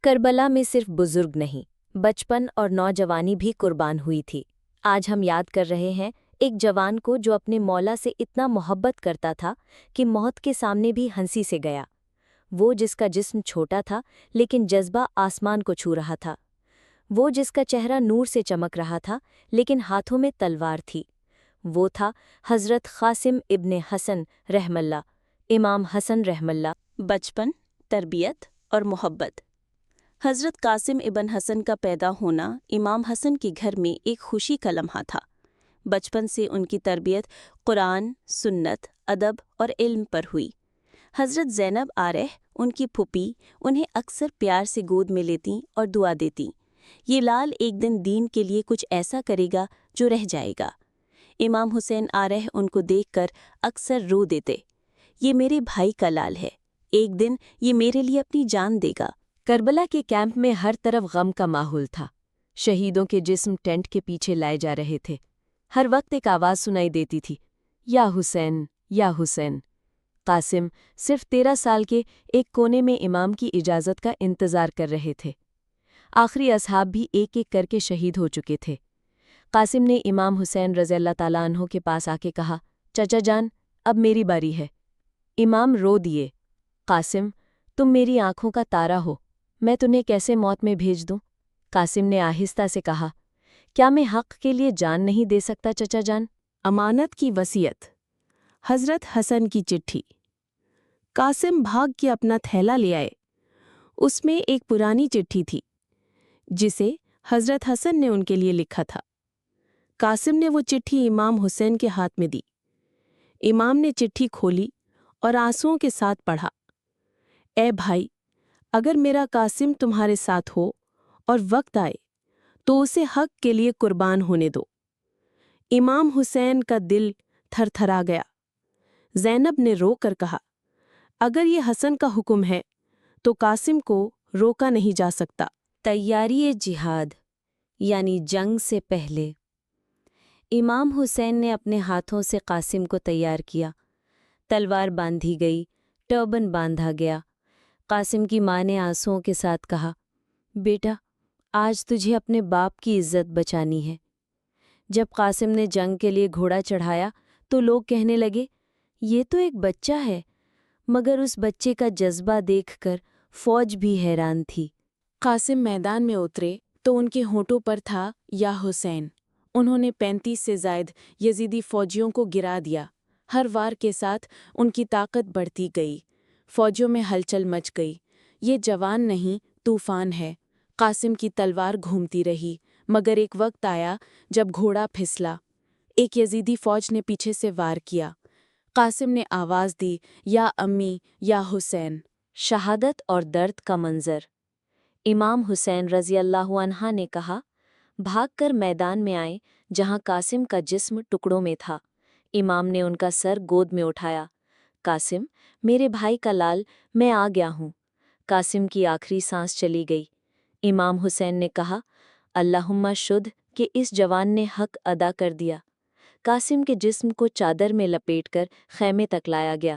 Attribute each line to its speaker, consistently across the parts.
Speaker 1: کربلا میں صرف بزرگ نہیں، بچپن اور نوجوانی بھی قربان ہوئی تھی۔ آج ہم یاد کر رہے ہیں ایک جوان کو جو اپنے مولا سے اتنا محبت کرتا تھا کہ موت کے سامنے بھی ہنسی سے گیا۔ وہ جس کا جسم چھوٹا تھا لیکن جذبہ آسمان کو چھو رہا تھا۔ وہ جس کا چہرہ نور سے چمک رہا تھا لیکن ہاتھوں میں تلوار تھی۔ وہ تھا حضرت قاسم ابن حسن رحم اللہ، امام حسن رحم اللہ۔
Speaker 2: بچپن، تربیت اور محبت۔ حضرت قاسم ابن حسن کا پیدا ہونا امام حسن کے گھر میں ایک خوشی کا لمحہ تھا۔ بچپن سے ان کی تربیت قرآن، سنت، ادب اور علم پر ہوئی۔ حضرت زینب آرہ، ان کی پھوپھی، انہیں اکثر پیار سے گود میں لیتیں اور دعا دیتیں، یہ لال ایک دن دین کے لیے کچھ ایسا کرے گا جو رہ جائے گا۔ امام حسین آرہ ان کو دیکھ کر اکثر رو دیتے، یہ میرے بھائی کا لال ہے، ایک دن یہ میرے لیے اپنی جان دے گا۔
Speaker 1: کربلا کے کیمپ میں ہر طرف غم کا ماحول تھا۔ شہیدوں کے جسم ٹینٹ کے پیچھے لائے جا رہے تھے۔ ہر وقت ایک آواز سنائی دیتی تھی، یا حسین، یا حسین۔ قاسم صرف 13 سال کے ایک کونے میں امام کی اجازت کا انتظار کر رہے تھے۔ آخری اصحاب بھی ایک ایک کر کے شہید ہو چکے تھے۔ قاسم نے امام حسین رضی اللہ تعالیٰ عنہ کے پاس آ کے کہا، چچا جان، اب میری باری ہے۔ امام رو دیے، قاسم، تم میری آنکھوں کا تارا ہو، میں تمہیں کیسے موت میں بھیج دوں؟ قاسم نے آہستہ سے کہا، کیا میں حق کے لیے جان نہیں دے سکتا چچا جان؟
Speaker 2: امانت کی وصیت۔ حضرت حسن کی چٹھی۔ قاسم بھاگ کے اپنا تھیلا لے آئے۔ اس میں ایک پرانی چٹھی تھی جسے حضرت حسن نے ان کے لیے لکھا تھا۔ قاسم نے وہ چٹھی امام حسین کے ہاتھ میں دی۔ امام نے چٹھی کھولی اور آنسوؤں کے ساتھ پڑھا، اے بھائی، اگر میرا قاسم تمہارے ساتھ ہو اور وقت آئے تو اسے حق کے لیے قربان ہونے دو۔ امام حسین کا دل تھر تھرا گیا۔ زینب نے رو کر کہا، اگر یہ حسن کا حکم ہے تو قاسم کو روکا نہیں جا سکتا۔
Speaker 1: تیاری جہاد یعنی جنگ سے پہلے امام حسین نے اپنے ہاتھوں سے قاسم کو تیار کیا۔ تلوار باندھی گئی، ٹربن باندھا گیا۔ قاسم کی ماں نے آنسوؤں کے ساتھ کہا، بیٹا، آج تجھے اپنے باپ کی عزت بچانی ہے۔ جب قاسم نے جنگ کے لیے گھوڑا چڑھایا تو لوگ کہنے لگے، یہ تو ایک بچہ ہے، مگر اس بچے کا جذبہ دیکھ کر فوج بھی حیران تھی۔
Speaker 2: قاسم میدان میں اترے تو ان کے ہونٹوں پر تھا یا حسین۔ انہوں نے 35 سے زائد یزیدی فوجیوں کو گرا دیا۔ ہر وار کے ساتھ ان کی طاقت بڑھتی گئی۔ فوجیوں میں ہلچل مچ گئی، یہ جوان نہیں، طوفان ہے۔ قاسم کی تلوار گھومتی رہی، مگر ایک وقت آیا جب گھوڑا پھسلا۔ ایک یزیدی فوج نے پیچھے سے وار کیا۔ قاسم نے آواز دی، یا امی، یا حسین۔
Speaker 1: شہادت اور درد کا منظر۔ امام حسین رضی اللہ عنہ نے کہا، بھاگ کر میدان میں آئیں جہاں قاسم کا جسم ٹکڑوں میں تھا۔ امام نے ان کا سر گود میں اٹھایا، قاسم، میرے بھائی کا لال، میں آ گیا ہوں۔ قاسم کی آخری سانس چلی گئی۔ امام حسین نے کہا، اللہم شد کہ اس جوان نے حق ادا کر دیا۔ قاسم کے جسم کو چادر میں لپیٹ کر خیمے تک لایا گیا۔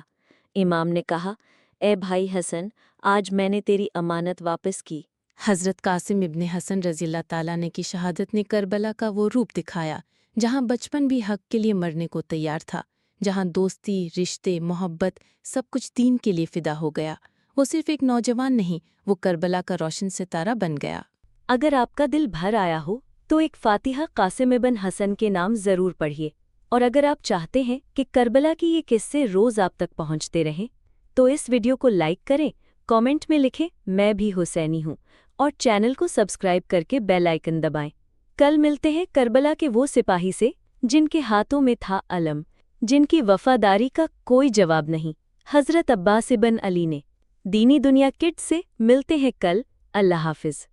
Speaker 1: امام نے کہا، اے بھائی حسن، آج میں نے تیری امانت واپس کی۔
Speaker 2: حضرت قاسم ابن حسن رضی اللہ تعالیٰ عنہ کی شہادت نے کربلا کا وہ روپ دکھایا جہاں بچپن بھی حق کے لیے مرنے کو تیار تھا، جہاں دوستی، رشتے، محبت سب کچھ دین کے لیے فدا ہو گیا۔ وہ صرف ایک نوجوان نہیں، وہ کربلا کا روشن ستارہ بن گیا۔
Speaker 1: اگر آپ کا دل بھر آیا ہو تو ایک فاتحہ قاسم ابن حسن کے نام ضرور پڑھیے، اور اگر آپ چاہتے ہیں کہ کربلا کی یہ قصے روز آپ تک پہنچتے رہیں تو اس ویڈیو کو لائک کریں، کامنٹ میں لکھیں میں بھی حسینی ہوں، اور چینل کو سبسکرائب کر کے بیل آئیکن دبائیں۔ کل ملتے ہیں کربلا کے وہ سپاہی سے جن کے ہاتھوں میں تھا علم، جن کی وفاداری کا کوئی جواب نہیں، حضرت عباس بن علی نے۔ دینی دنیا کڈ سے ملتے ہیں کل۔ اللہ حافظ۔